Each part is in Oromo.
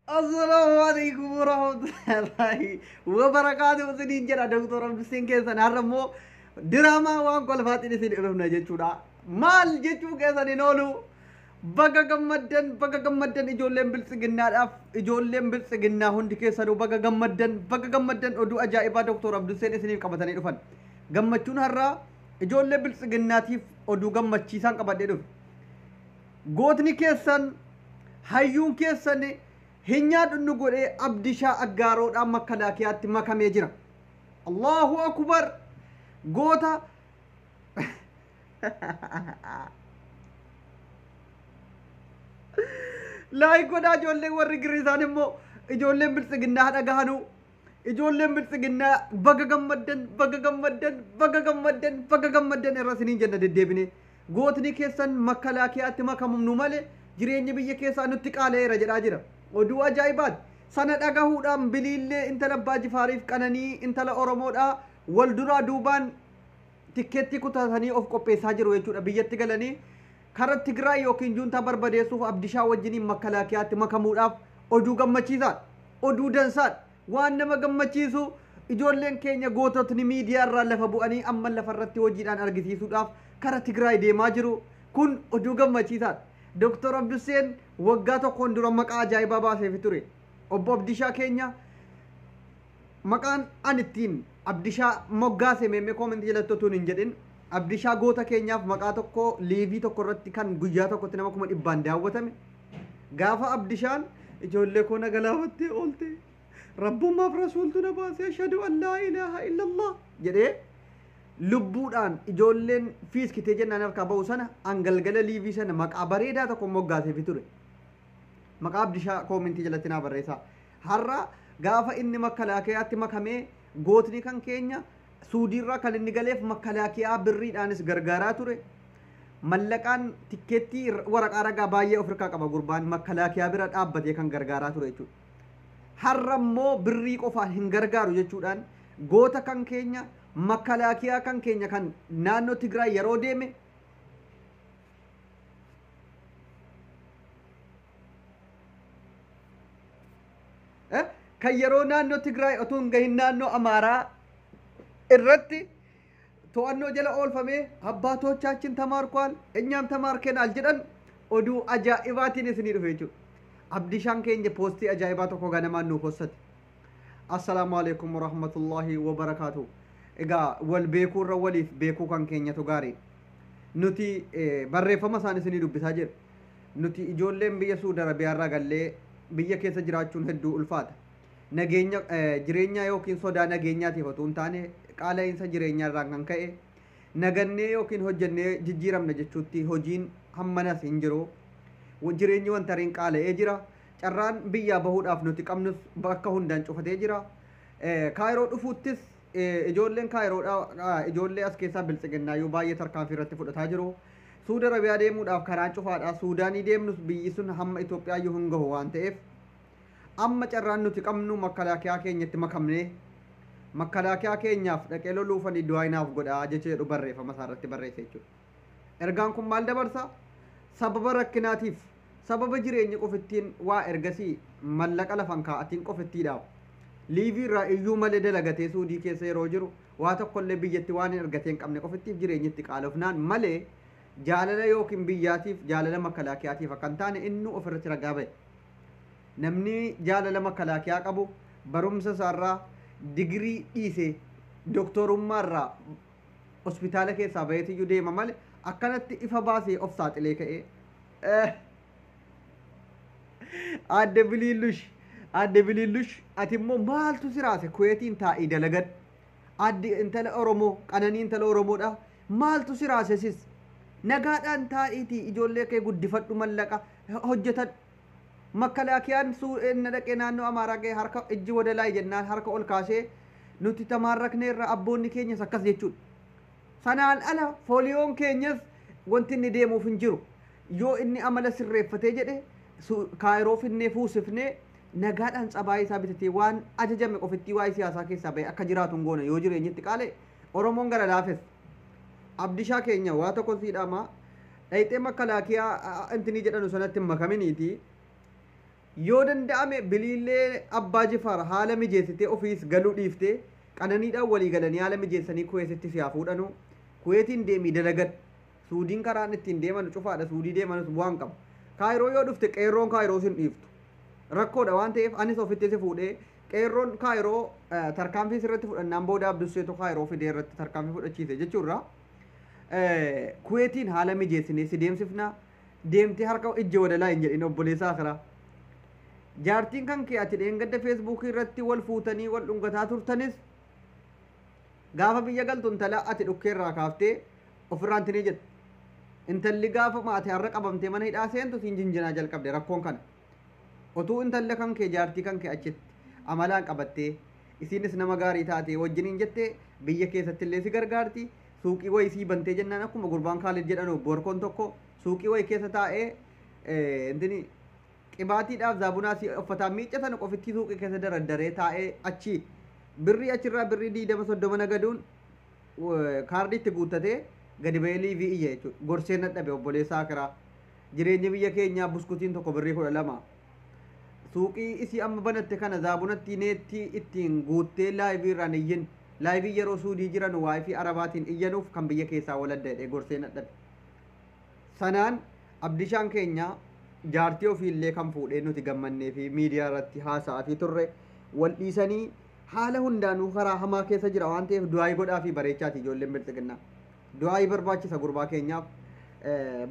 السلام عليكم ورحمة الله وبركاته سنين جرا دكتور عبد السين كيسا نهرمو دراما وان كل فاتين سين إلهنا جتشودا مال جتشو كيسا نولو بقى جمدن إجولين بالسجنة أف إجولين بالسجنة هند كيسا رو بقى جمدن أدو أجائبا دكتور عبد السين سنين كبتاني رفن جمدتون هرا إجولين بالسجنة تيف أدو جمدتشيسان كبتاني رف قوتني كيسا هايون كيسا هنياد النقول أبدشا أجارود أما كلاكيات ما كم يجرا الله أكبر قوتا لا يكون أجولين ورقريزان مو إجولين بالسجنة هذا جهانو إجولين بالسجنة بقى جمدن الرسلين جنة الدبني قوتني كيسان مكلاكيات ما كم نمالي جريني بيجي كيسان نتقالي رجل أجرا ودو أجايبات سنة أجاهودام بليلة إنت لباجي فاريف كناني إنت لأورمودا والدرا دوبان تكتي كتاثني أوف كوبي ساجر ويجود أبيت تقلني كارت تقرأي يوكين جونتا برباديسوف أبدشا وجني مكلاكيات مكمود أف أدو غمّتشيزات أدو دنسات وانما غمّتشيزو إجولين كينيا غوتوتني ميديا رالفا بواني أما لفرتي وجيدان أرغسيسو أف كارت تقرأي دي ماجرو كن أدو غمّتشيزات دكتور عبد السين وقاتو كوندورا مقا جايبا باسي في توري أبو أبدشا كينيا مقان أنتين أبدشا مقاسي ميمي كومنت جلتو تونين جدين أبدشا غوتا كينيا مقاتو كو ليفي تو كورتي كان گجاتو كو تنما كومن إبان داوتامي غافا أبدشان إجولي كونا غلاوتي أولتي ربو ما برسولتو نباسي أشهد أن لا إله إلا الله جدي lubbuudhaan ijoolleen fiis kitee jennaan harkaa ba'u sana angalgala liivii sana maqaa bareedaa tokko moggaaseefi ture maqaa abdishaa koomentii jalatti naa barreessaa har'a gaafa inni makalaakiyaatti makamee gootni kan keenya suudiirraa kan inni galeef makalaakiyaa birriidhaanis gargaaraa ture mallaqaan tikkeettii waraqaa ragaa baay'ee ofirkaa qaba gurbaan makalaakiyaa bira dhaabbatee kan gargaaraa ture jechuudha har'a immoo birrii qofaan hin gargaaru jechuudhaan goota kan keenya makalaakiyaa kan keenya kan naannoo Tigraay yeroo deeme kan yeroo naannoo Tigraay otoo hin gahin naannoo Amaaraa irratti to'annoo jala oolfamee abbaatochaachin tamaarkwal eኛም ተማርከናል jedhan oduu ajaa'ibaatiin isinii dhufe jechuudha abdishaan keenya poostii ajaa'ibaa tokko ganamaan nuuf hossate assalaamu alaykum warahmatullaahi wabarakaatuh egaa wal beekuu irra waliif beekuu kan keenyatu gaarii nuti barreeffama isaan isinii dubbisaa jira nuti ijoolleen biyya Suudi Arabiyaa irraa gallee biyya keessa jiraachuun hedduu ulfaata nageenya jireenya yookiin sodaa nageenyaatiif otoo hin taane qaala'insa jireenyaa irraan kan ka'e nagannee yookiin hojjennee jijjiiramna jechuutti hojiin hammanas hin jiru jireenyi wanta riin qaala'ee jira carraan biyyaa bahuudhaaf nuti qabnus bakka hundaan cufatee jira kaayiroo dhufuuttis ijoolleen kaayiroodha ijoollee as keessaa biltsiginnaayyuu baay'ee tarkaanfii irratti fudhataa jiru Suudi Arabiyaa deemuudhaaf karaan cufaadha Suudaanii deemnus biyyi sun hamma Itoophiyaayyuu hin gahu waan ta'eef amma carraan nuti qabnu makalaakiyaa keenyatti makamnee makalaakiyaa keenyaaf dhaqee loluufanii du'aayinaaf godhaa jecha jedhu barreeffama isaarratti barreesse jechuudha ergaan kun maal dabarsa sababa rakkinaatiif sababa jireenya qofittiin waa ergasii mallaqa lafan kaa'atiin qofittiidhaaf liivii irraa iyyuu malee dalagatee Suudii keessa yeroo jiru waa tokkollee biyyatti waan hin argatee hin qabne qofittiif jireenyatti qaalofnaan malee jaalala yookiin biyyaatiif jaalala makalaakiyaatiif akka hin taane inni ofirratti ragaa ba'e namni jaalala makalaakiyaa qabu barumsa isaarraa digirii dhiisee doktorummaa irraa hospitaala keessaa baheetiyyuu deema malee akkanatti ifa baasee of saaxilee ka'ee adde biliillush ati immoo maaltu siraase kuweetiin taa'ii dalagan adde intala Oromoo qananii intala Oromoodha maaltu siraase sis nagaadhaan taa'iitii ijoollee kee guddifadhu mallaqa hojjetan makalaakiyaan na dhaqee naannoo Amaaraa ga'e harka ijji wadalaa jennaan harka ol kaasee nuti tamaarraknee irra abboonni keenyas akkas jechuudha sanaan ala fooliyoon keenyas wanti inni deemuuf hin jiru yoo inni amala sirreeffatee jedhe kaayiroo finnee fuusifnee nagaadhaan tsabaa isaa bitatee waan ajajame qofittii waa'ee siyaasaa keessaa ba'e akka jiraatu goona yoo jireenyitti qaale Oromoon gara laafes abdishaa keenya waa tokko siidhama dhayxee makalaakiyaa intini jedhanu sanatti makaminiiti yoo danda'ame biliillee abbaa jifaar haala mijeessitee ofiis galuu dhiiftee qananiidhaan walii galanii haala mijeessanii kuweetitti siyaa fuudhanu kuweetiin deemii dalagan suudiin karaan ittiin deeman cufaadha suudii deemanus bu'aan qaba kaayiroo yoo dhufte qeerroon kaayiroo sin dhiiftu rakkoodha waan ta'eef anis ofitti si fuudhee qeerroon kaayiroo tarkaanfii sirratti fudhannaan booda abdusseetu kaayiroo fidee irratti tarkaanfii fudhachiise jechuurra kuweetiin haala mijeessinee si deemsifna deemtee harka ijji wadalaa hin jedhin obboleessaa kira jaartiin kan kee ati dheengadda feesbuukii irratti wal fuutanii wal dhungataa turtanis gaafa biyya galtu intala ati dhukkeerraa kaaftee ofirraan tinii jette intalli gaafa maate har'a qabamtee mana hidhaa seentu siin jinjinaa jalqabde rakkoon kana otuu intalli kan kee jaartii kan kee achitti amalaan qabattee isiinis nama gaarii taate wajjiniin jette biyya keessatti illee si gargaarti suuqii wayii sii bantee jennaan akkuma gurbaan Kaalid jedhanu borkoon tokko suuqii wayii keessa taa'ee intini qibaatiidhaaf zaabunaa si uffataa miiccatan qofitti suuqii keessa dardaree taa'ee achi birrii achirraa birrii 20-30 nagaduun kaardiitti guuttatee gadi ba'ee liivii iyya jechuudha gorseen dadhabe obboleessaa kiraa jireenya biyya keenyaa buskutiin tokko birrii 12 suuqii isii amma banatte kana zaabunatti neetti ittiin guuttee laayivii irraan iyyin laayivii yeroo suudii jiran waayifii arabaatiin iyyanuuf kan biyya keessaa waladda jedhee gorseen dadhabe sanaan abdishaan keenya jaartii ofiillee kan fuudhee nuti gammannee fi miidiyaa irratti haasa'aa fi turre wal dhiisanii haala hundaanuu karaa hamaa keessa jira waan ta'eef du'aayii godhaa fi bareechaati ijoolleen bilxiqinnaa du'aayii barbaachisa gurbaa keenyaaf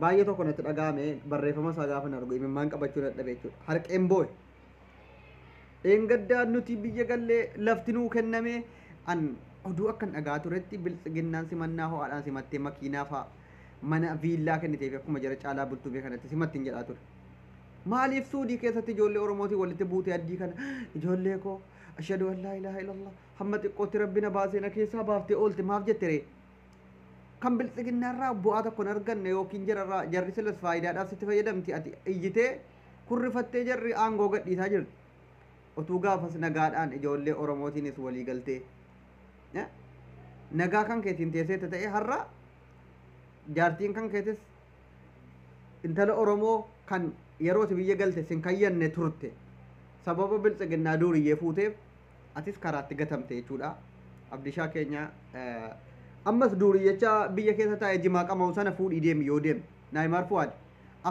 baay'ee tokko natti dhaga'ame barreeffama isaa gaafa argu imimmaan qabachuu dadhabe jechuudha harqeen boo'e dheengaddaan nuti biyya gallee lafti nuu kenname an oduu akkan dhagaa turetti bilxiqinnaan simannaa ho'aadhaan simattee makiinaa fa'a mana viillaa kenniteef akkuma jara caalaa bultuu kanatti simattiin jedhaa ture maaliif suudii keessatti ijoollee oromootii walitti buutee addii kana ijoollee koo ashhadu an laa ilaaha illallah hamma xiqqootti rabbina baasee na keessaa baaftee oolte maaf jette ree kan bilxiginnaarraa bu'aa tokko hin arganne yookiin jarri silas faayidaadhaaf sitti fayyadamti ati iyyitee kurrifattee jarri aangoo gadhiisaa jirti otuu gaafas nagaadhaan ijoollee oromootiinis walii galtee nagaa kan keetiin teesseetta ta'e har'a jaartiin kan keetis intala oromoo kan yerooti biyya galte sin kayyanne turte sababa bilxiginnaa duuriyyee fuuteef atis karaatti gatamte jechuudha abdishaa keenya ammas duuriyyecha biyya keessa taa'ee jimaa qamaa'u sana fuudhii deemi yoo deemi naayimaar fuwaad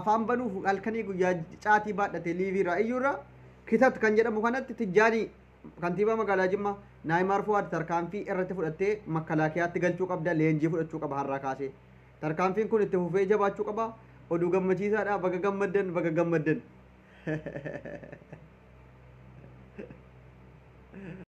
afaan banuuf halkanii guyyaa caatii baadhate liiviirraa iyyuurra kitat kan jedhamu kanatti tijjaanii kantiibaa magaalaa Jimmaa naayimaar fuwaad tarkaanfii irratti fudhattee makalaakiyaatti galchuu qabda leenjii fudhachuu qaba har'aa kaasee tarkaanfiin kun itti fufee jabaachuu qaba oduu gammachiisaadha baga gammaddan